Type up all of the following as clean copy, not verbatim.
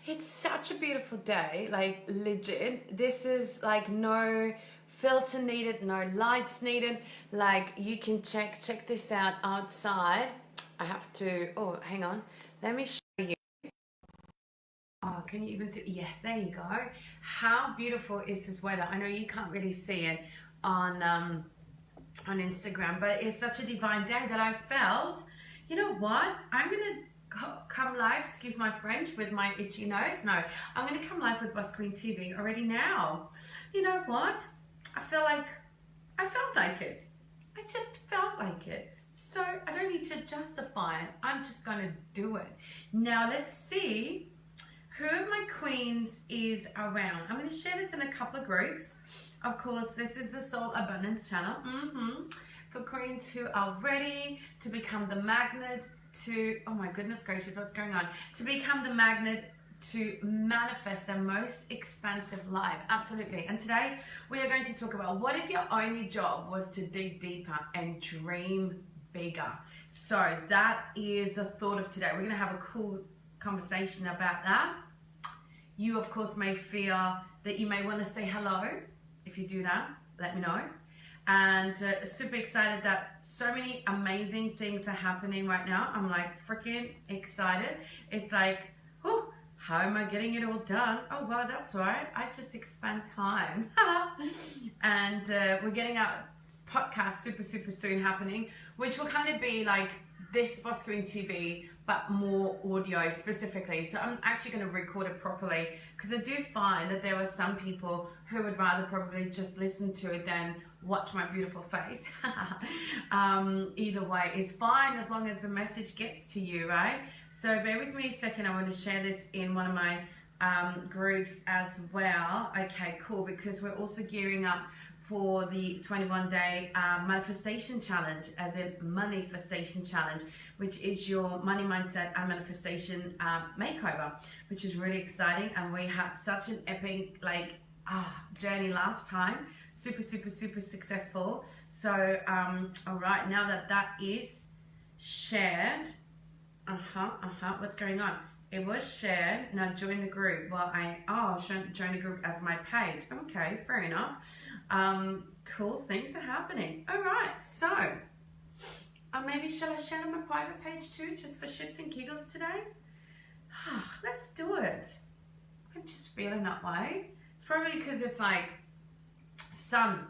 It's such a beautiful day, like legit. This is like no filter needed, no lights needed. Like you can check this out outside. I have to, oh, hang on. Let me show you. Oh, can you even see? Yes, there you go. How beautiful is this weather? I know you can't really see it on Instagram, but it's such a divine day that I felt, you know what? I'm gonna come live, excuse my French, with my itchy nose. No, I'm gonna come live with Boss Queen TV already now. You know what? I felt like it. I just felt like it. So I don't need to justify it. I'm just gonna do it. Now let's see who of my queens is around. I'm gonna share this in a couple of groups. Of course, this is the Soul Abundance channel for queens who are ready to become the magnet to, oh my goodness gracious, what's going on? To become the magnet to manifest their most expansive life. Absolutely. And today we are going to talk about what if your only job was to dig deeper and dream bigger. So that is the thought of today. We're going to have a cool conversation about that. You, of course, may feel that you may want to say hello. If you do that, let me know. And super excited that so many amazing things are happening right now. I'm like freaking excited. It's like, oh, how am I getting it all done? Oh, well, that's all right. I just expand time. And we're getting our podcast super soon happening, which will kind of be like this Boss Queen TV, but more audio specifically. So I'm actually going to record it properly because I do find that there are some people who would rather probably just listen to it than watch my beautiful face. Either way is fine as long as the message gets to you, right? So bear with me a second. I want to share this in one of my groups as well. Okay, cool, because we're also gearing up for the 21-day manifestation challenge, as in manifestation challenge, which is your money mindset and manifestation makeover, which is really exciting. And we had such an epic journey last time, super successful. So all right, now that is shared, what's going on? It was shared. Now join the group. Well, join the group as my page. Okay, fair enough. Cool things are happening. All right, so maybe shall I share on my private page too, just for shits and giggles today? Let's do it. I'm just feeling that way. It's probably because it's like sun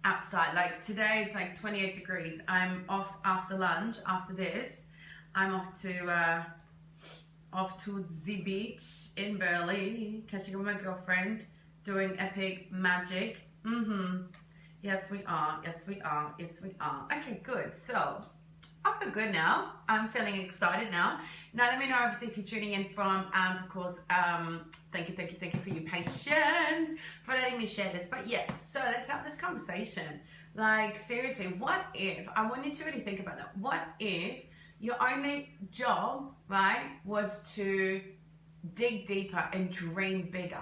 outside. Like today it's like 28 degrees. I'm off after lunch. After this, I'm off to the beach in Burley, catching up with my girlfriend, doing epic magic. Yes, we are. Okay, good. So, I feel good now. I'm feeling excited now. Now, let me know, obviously, if you're tuning in from, and of course, thank you for your patience, for letting me share this. But yes, so let's have this conversation. Like, seriously, what if, I want you to really think about that. What if your only job, right, was to dig deeper and dream bigger?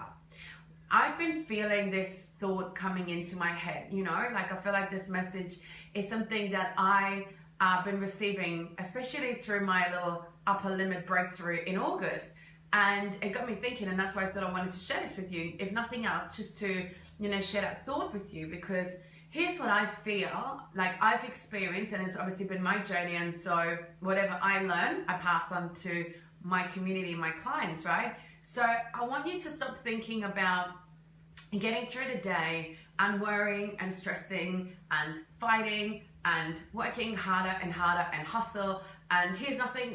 I've been feeling this thought coming into my head, you know, like I feel like this message is something that I've been receiving, especially through my little upper limit breakthrough in August. And it got me thinking, and that's why I thought I wanted to share this with you, if nothing else, just to, you know, share that thought with you, because here's what I feel like I've experienced, and it's obviously been my journey. And so whatever I learn, I pass on to my community, my clients, right? So I want you to stop thinking about getting through the day and worrying and stressing and fighting and working harder and hustle. And here's the thing,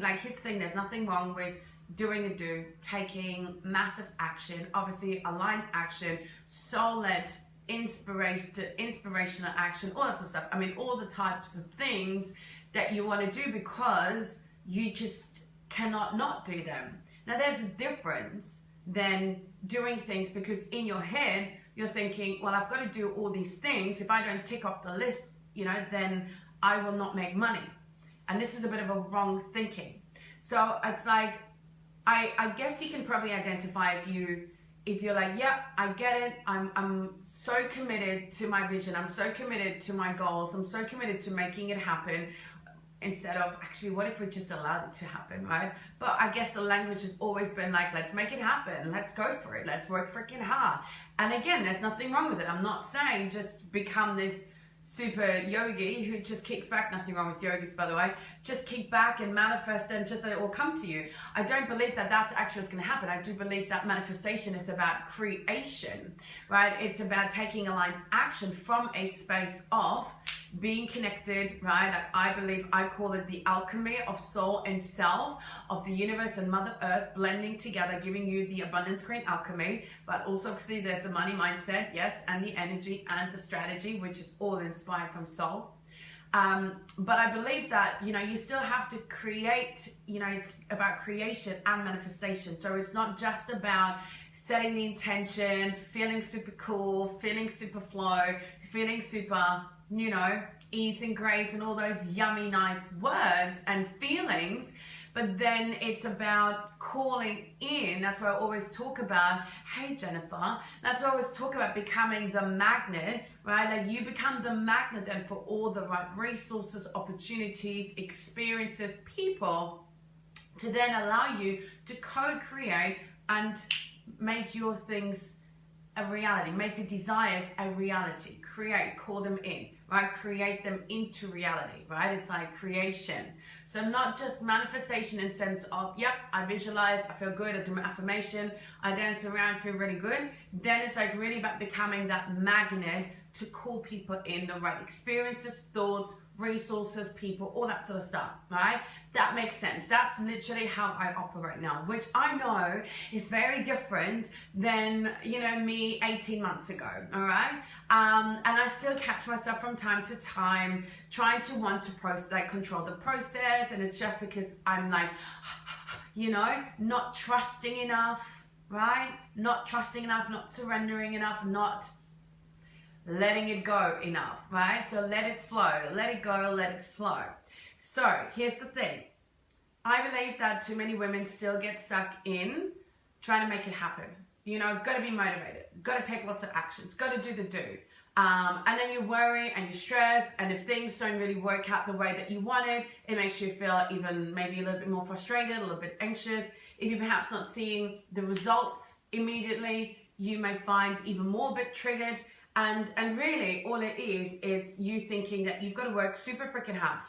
there's nothing wrong with doing the do, taking massive action, obviously aligned action, soul-led, inspirational action, all that sort of stuff. I mean, all the types of things that you want to do because you just cannot not do them. Now, there's a difference than doing things because in your head, you're thinking, well, I've got to do all these things. If I don't tick off the list, you know, then I will not make money. And this is a bit of a wrong thinking. So it's like, I guess you can probably identify if you're like, yep, I get it. I'm so committed to my vision. I'm so committed to my goals. I'm so committed to making it happen. instead of actually what if we just allowed it to happen, right? But I guess the language has always been like, let's make it happen, let's go for it, let's work freaking hard. And again, there's nothing wrong with it. I'm not saying just become this super yogi who just kicks back. Nothing wrong with yogis, by the way. Just kick back and manifest and just let it all come to you. I don't believe that that's actually what's going to happen. I do believe that manifestation is about creation, right? It's about taking aligned action from a space of being connected, right? Like I believe, I call it the alchemy of soul and self, of the universe and Mother Earth blending together, giving you the abundance queen alchemy. But also, see, there's the money mindset, yes, and the energy and the strategy, which is all inspired from soul. But I believe that, you know, you still have to create, you know, it's about creation and manifestation. So it's not just about setting the intention, feeling super cool, feeling super flow, feeling super, you know, ease and grace and all those yummy, nice words and feelings. But then it's about calling in. That's why I always talk about, hey Jennifer, that's why I always talk about becoming the magnet, right? Like you become the magnet then for all the right resources, opportunities, experiences, people to then allow you to co-create and make your things a reality, make your desires a reality, create, call them in, right? Create them into reality, right? It's like creation. So not just manifestation in sense of, yep, I visualize, I feel good, I do my affirmation, I dance around, feel really good. Then it's like really about becoming that magnet to call people in, the right experiences, thoughts, resources, people, all that sort of stuff, right? That makes sense. That's literally how I operate now, which I know is very different than, you know, me 18 months ago, all right? And I still catch myself from time to time trying to want to control the process, and it's just because I'm like, you know, not trusting enough, right? Not trusting enough, not surrendering enough, not letting it go enough, right? So let it flow, let it go, let it flow. So here's the thing. I believe that too many women still get stuck in trying to make it happen. You know, got to be motivated, got to take lots of actions, got to do the do. And then you worry and you stress, and if things don't really work out the way that you wanted, it makes you feel even maybe a little bit more frustrated, a little bit anxious. If you're perhaps not seeing the results immediately, you may find even more a bit triggered. And really all it is you thinking that you've got to work super freaking hard,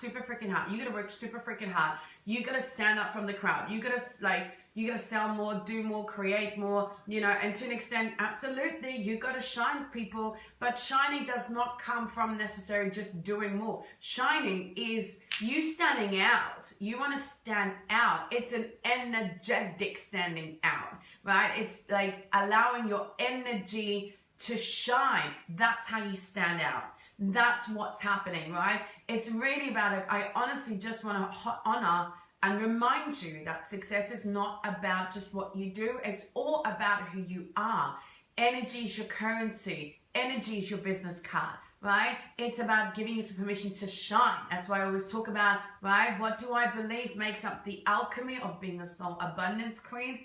you got to work super freaking hard. You got to stand up from the crowd. You got to sell more, do more, create more, you know, and to an extent, absolutely, you got to shine, people, but shining does not come from necessarily just doing more. Shining is you standing out. You want to stand out. It's an energetic standing out, right? It's like allowing your energy to shine. That's how you stand out. That's what's happening, right? It's really about it. I honestly just want to honor and remind you that success is not about just what you do. It's all about who you are. Energy is your currency. Energy is your business card, right? It's about giving you some permission to shine. That's why I always talk about, right? What do I believe makes up the alchemy of being a soul abundance queen?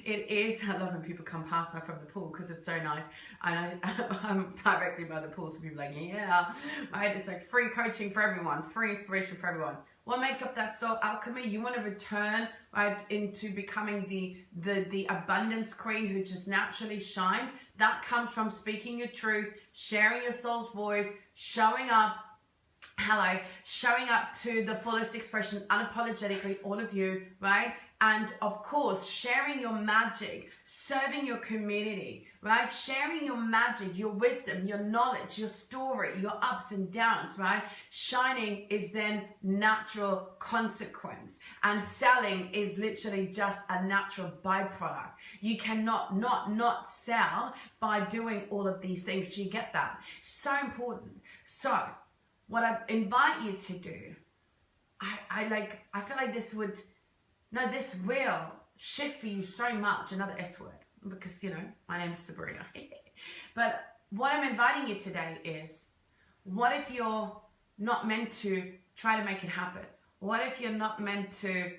It is, I love when people come past now from the pool because it's so nice. And I'm directly by the pool, so people are like, yeah, right? It's like free coaching for everyone, free inspiration for everyone. What makes up that soul alchemy? You want to return, right, into becoming the abundance queen who just naturally shines. That comes from speaking your truth, sharing your soul's voice, showing up, showing up to the fullest expression, unapologetically, all of you, right? And of course, sharing your magic, serving your community, right? Sharing your magic, your wisdom, your knowledge, your story, your ups and downs, right? Shining is then natural consequence, and selling is literally just a natural byproduct. You cannot not sell by doing all of these things. Do you get that? So important. So what I invite you to do, I feel like this will shift for you so much. Another S word, because, you know, my name is Sabrina. But what I'm inviting you today is, what if you're not meant to try to make it happen? What if you're not meant to,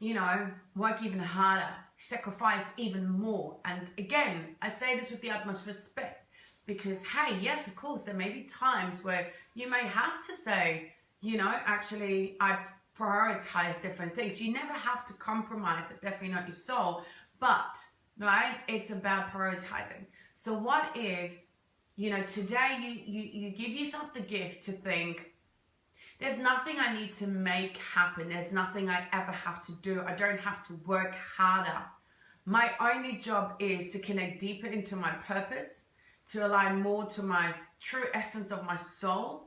you know, work even harder, sacrifice even more? And again, I say this with the utmost respect, because, hey, yes, of course, there may be times where you may have to say, actually I prioritize different things. You never have to compromise it, definitely not your soul, but right, it's about prioritizing. So what if, today you give yourself the gift to think, there's nothing I need to make happen. There's nothing I ever have to do. I don't have to work harder. My only job is to connect deeper into my purpose, to align more to my true essence of my soul,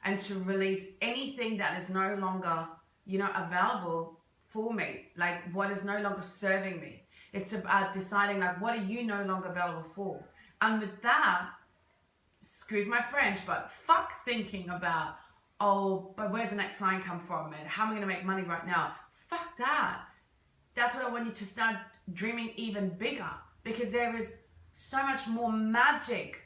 and to release anything that is no longer, available for me, like what is no longer serving me. It's about deciding, like, what are you no longer available for? And with that, excuse my French, but fuck thinking about, oh, but where's the next line come from, and how am I going to make money right now? Fuck that. That's what I want you to start dreaming even bigger, because there is so much more magic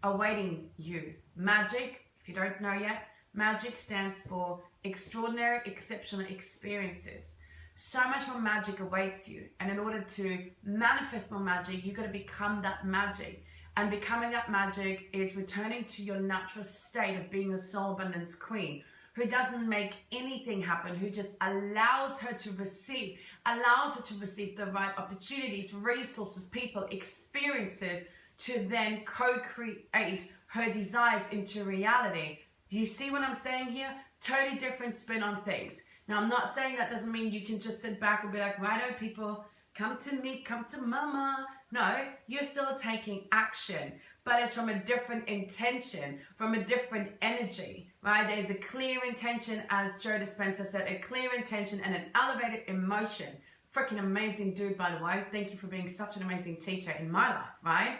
awaiting you. Magic, if you don't know yet, magic stands for extraordinary, exceptional experiences. So much more magic awaits you. And in order to manifest more magic, you've got to become that magic. And becoming that magic is returning to your natural state of being a soul abundance queen, who doesn't make anything happen, who just allows her to receive the right opportunities, resources, people, experiences to then co-create her desires into reality. Do you see what I'm saying here? Totally different spin on things. Now, I'm not saying that doesn't mean you can just sit back and be like, righto, people, come to me, come to mama. No, you're still taking action, but it's from a different intention, from a different energy, right? There's a clear intention, as Joe Dispenza said, a clear intention and an elevated emotion. Freaking amazing dude, by the way. Thank you for being such an amazing teacher in my life, right?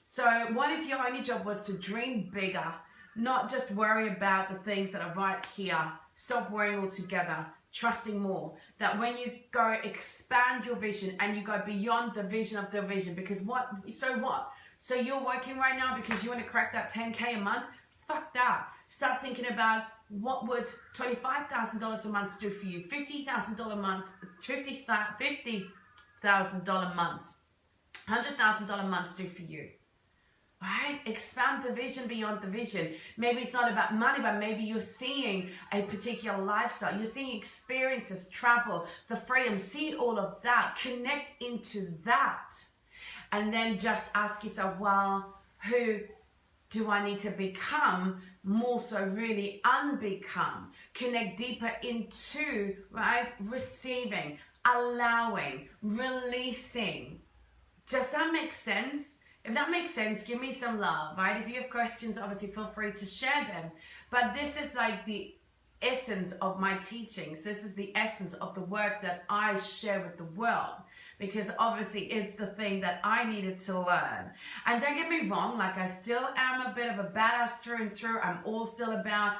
So what if your only job was to dream bigger, not just worry about the things that are right here, stop worrying altogether, trusting more, that when you go expand your vision and you go beyond the vision of the vision, because so you're working right now because you want to crack that 10K a month? Fuck that. Start thinking about what would $25,000 a month do for you, $50,000 a month, $50,000 months, $100,000 months do for you. Right? Expand the vision beyond the vision. Maybe it's not about money, but maybe you're seeing a particular lifestyle. You're seeing experiences, travel, the freedom. See all of that. Connect into that. And then just ask yourself, well, who do I need to become? More so really unbecome. Connect deeper into, right? Receiving, allowing, releasing. Does that make sense? If that makes sense, give me some love, right? If you have questions, obviously feel free to share them. But this is like the essence of my teachings. This is the essence of the work that I share with the world, because obviously it's the thing that I needed to learn. And don't get me wrong, like I still am a bit of a badass through and through. I'm all still about,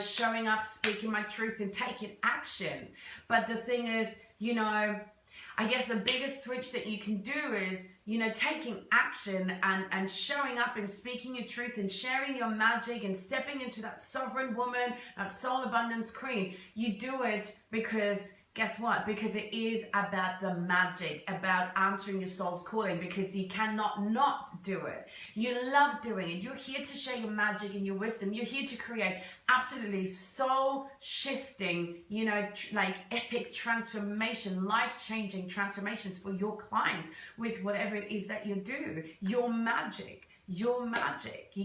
showing up, speaking my truth and taking action. But the thing is, I guess the biggest switch that you can do is, taking action and showing up and speaking your truth and sharing your magic and stepping into that sovereign woman, that soul abundance queen. You do it because, guess what? Because it is about the magic, about answering your soul's calling, because you cannot not do it. You love doing it. You're here to share your magic and your wisdom. You're here to create absolutely soul-shifting, like epic transformation, life-changing transformations for your clients with whatever it is that you do. Your magic. You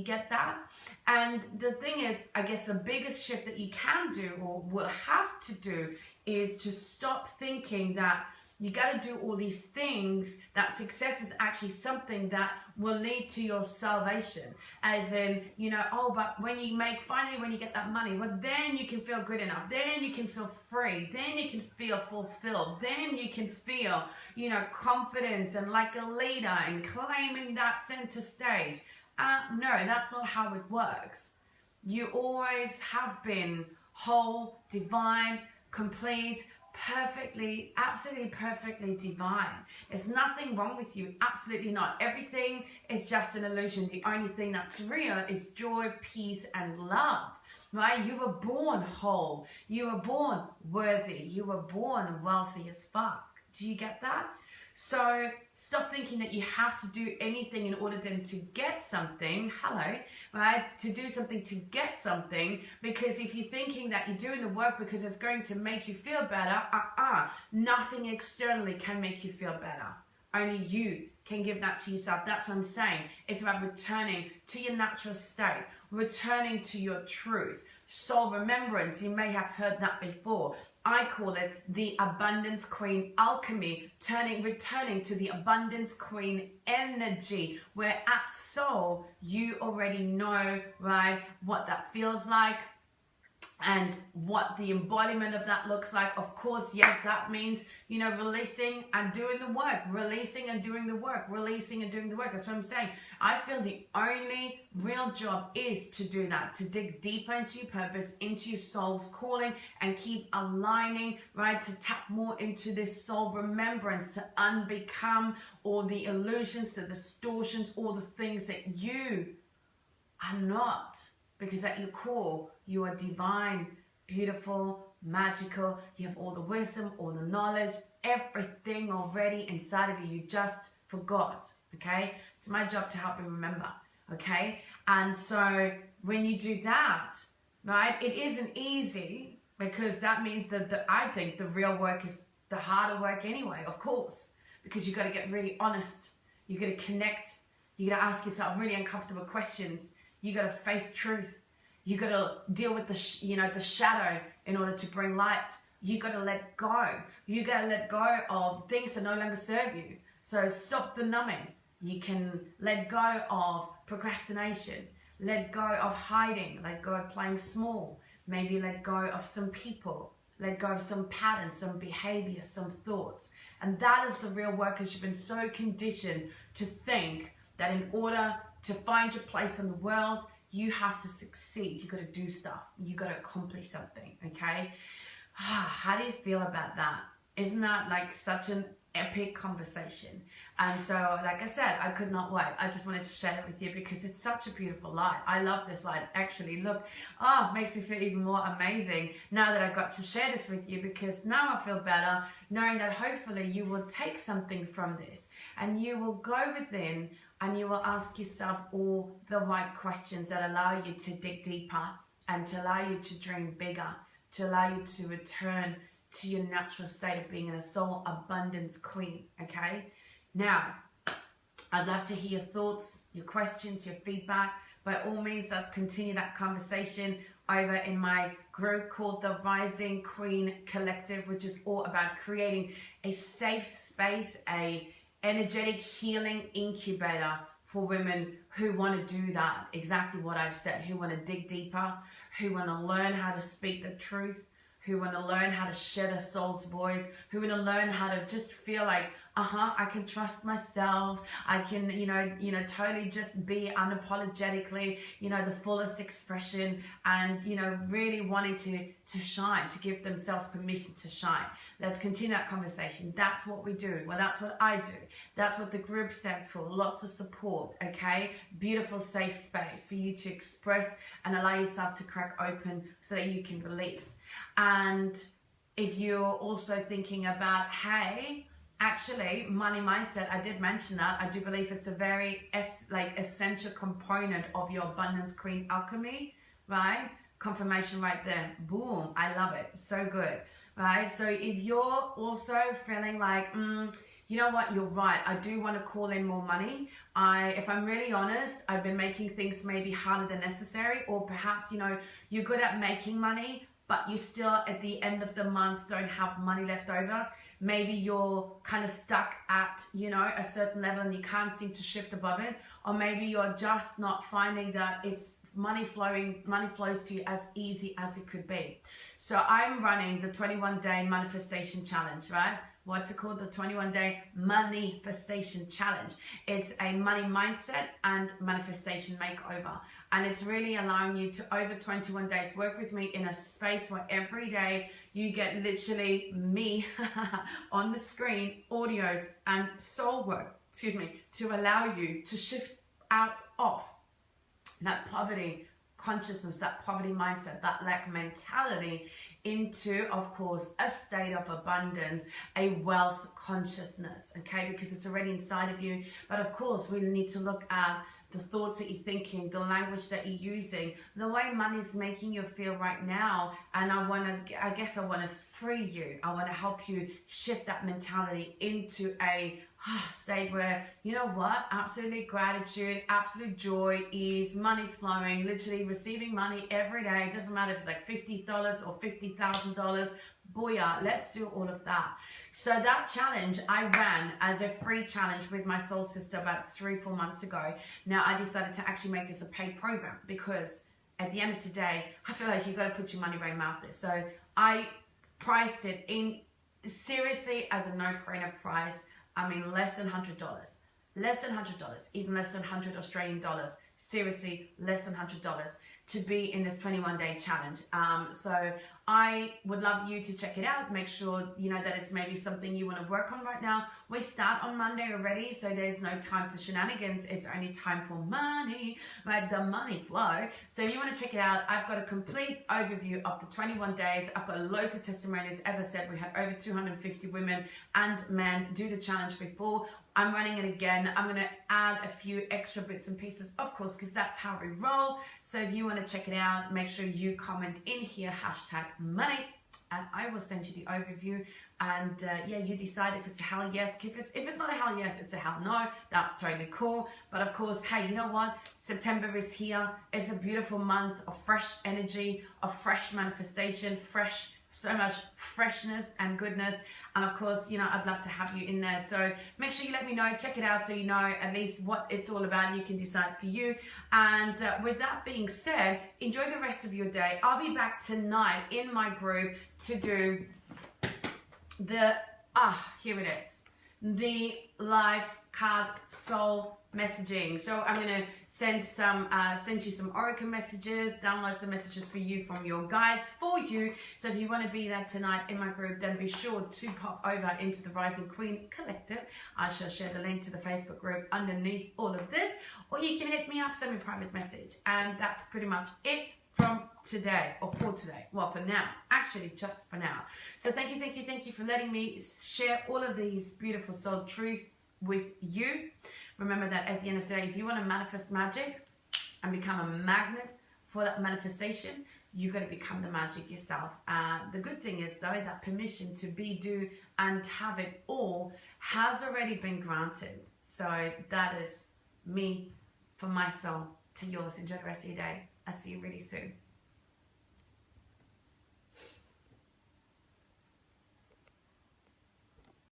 get that? And the thing is, I guess the biggest shift that you can do or will have to do is to stop thinking that you got to do all these things, that success is actually something that will lead to your salvation. As in, but when you get that money, well, then you can feel good enough. Then you can feel free. Then you can feel fulfilled. Then you can feel, confidence and like a leader and claiming that center stage. No, that's not how it works. You always have been whole, divine, complete, perfectly, absolutely perfectly divine. There's nothing wrong with you, absolutely not. Everything is just an illusion. The only thing that's real is joy, peace, and love, right? You were born whole. You were born worthy. You were born wealthy as fuck. Do you get that? So stop thinking that you have to do anything in order then to get something. Hello, right? To do something to get something, because if you're thinking that you're doing the work because it's going to make you feel better, nothing externally can make you feel better. Only you can give that to yourself. That's what I'm saying. It's about returning to your natural state, returning to your truth. Soul remembrance, you may have heard that before. I call it the Abundance Queen alchemy, returning to the Abundance Queen energy, where at soul, you already know, right, what that feels like and what the embodiment of that looks like. Of course, yes, that means, you know, releasing and doing the work, releasing and doing the work, releasing and doing the work. That's what I'm saying. I feel the only real job is to do that, to dig deeper into your purpose, into your soul's calling, and keep aligning, right, to tap more into this soul remembrance, to unbecome all the illusions, the distortions, all the things that you are not. Because at your core, you are divine, beautiful, magical. You have all the wisdom, all the knowledge, everything already inside of you. You just forgot, okay? It's my job to help you remember, okay? And so when you do that, right, it isn't easy, because that means that I think the real work is the harder work anyway, of course, because you got to get really honest. You got to connect. You got to ask yourself really uncomfortable questions. You got to face truth. You got to deal with the shadow in order to bring light. You got to let go. You got to let go of things that no longer serve you. So stop the numbing. You can let go of procrastination. Let go of hiding. Let go of playing small. Maybe let go of some people. Let go of some patterns, some behavior, some thoughts. And that is the real work, because you've been so conditioned to think that in order to find your place in the world, you have to succeed. You got to do stuff. You got to accomplish something, okay? How do you feel about that? Isn't that like such an epic conversation? And so, like I said, I could not wait. I just wanted to share it with you because it's such a beautiful light. I love this light. Actually, look, it makes me feel even more amazing now that I've got to share this with you, because now I feel better knowing that hopefully you will take something from this and you will go within and you will ask yourself all the right questions that allow you to dig deeper and to allow you to dream bigger, to allow you to return to your natural state of being a soul abundance queen, okay? Now, I'd love to hear your thoughts, your questions, your feedback. By all means, let's continue that conversation over in my group called the Rising Queen Collective, which is all about creating a safe space, a energetic healing incubator for women who want to do that, exactly what I've said, who want to dig deeper, who want to learn how to speak the truth, who want to learn how to share their soul's voice, who want to learn how to just feel like, I can trust myself. I can, totally just be unapologetically, the fullest expression, and, really wanting to shine, to give themselves permission to shine. Let's continue that conversation. That's what we do. Well, that's what I do. That's what the group stands for. Lots of support, okay? Beautiful, safe space for you to express and allow yourself to crack open so that you can release. And if you're also thinking about, hey, actually, money mindset, I did mention that. I do believe it's a very essential component of your Abundance Queen alchemy, right? Confirmation right there. Boom. I love it. So good, right? So if you're also feeling like, you know what, you're right, I do want to call in more money. If I'm really honest, I've been making things maybe harder than necessary, or perhaps, you're good at making money, but you still at the end of the month don't have money left over. Maybe you're kind of stuck at, a certain level and you can't seem to shift above it. Or maybe you're just not finding that it's money flows to you as easy as it could be. So I'm running the 21-day manifestation challenge, right? What's it called? The 21-day manifestation challenge. It's a money mindset and manifestation makeover. And it's really allowing you to, over 21 days, work with me in a space where every day you get literally me on the screen, audios and soul work, to allow you to shift out of that poverty, consciousness, that poverty mindset, that lack mentality into, of course, a state of abundance, a wealth consciousness, okay? Because it's already inside of you. But of course, we need to look at the thoughts that you're thinking, the language that you're using, the way money is making you feel right now. And I guess I want to free you. I want to help you shift that mentality into a state where, you know what, absolutely gratitude, absolute joy, ease, money's flowing, literally receiving money every day. It doesn't matter if it's like $50 or $50,000. Booyah, let's do all of that. So that challenge I ran as a free challenge with my soul sister about 3-4 months ago. Now I decided to actually make this a paid program because at the end of today, I feel like you got to put your money where your mouth is. So I priced it in seriously as a no-brainer price. I mean, less than $100, less than $100, even less than 100 Australian dollars. Seriously, less than $100 to be in this 21-day challenge. So I would love you to check it out. Make sure you know that it's maybe something you want to work on right now. We start on Monday already, so there's no time for shenanigans. It's only time for money, right? The money flow. So if you want to check it out, I've got a complete overview of the 21 days. I've got loads of testimonies. As I said, we had over 250 women and men do the challenge before. I'm running it again. I'm going to add a few extra bits and pieces, of course, because that's how we roll. So if you want to check it out, make sure you comment in here, #money, and I will send you the overview. And yeah, you decide if it's a hell yes. If it's not a hell yes, it's a hell no. That's totally cool. But of course, hey, you know what? September is here. It's a beautiful month of fresh energy, of fresh manifestation, so much freshness and goodness. And of course, you know, I'd love to have you in there. So make sure you let me know, check it out so you know at least what it's all about and you can decide for you. And with that being said, enjoy the rest of your day. I'll be back tonight in my group to do the, here it is, the live card soul messaging. So I'm going to send you some oracle messages, download some messages for you from your guides for you. So if you want to be there tonight in my group, then be sure to pop over into the Rising Queen Collective. I shall share the link to the Facebook group underneath all of this, or you can hit me up, send me a private message. And that's pretty much it from today, or for today. Well, for now, actually just for now. So thank you for letting me share all of these beautiful soul truths with you. Remember that at the end of the day, if you want to manifest magic and become a magnet for that manifestation, you got to become the magic yourself. The good thing is, though, that permission to be, do, and have it all has already been granted. So that is me, from my soul to yours. Enjoy the rest of your day. I'll see you really soon.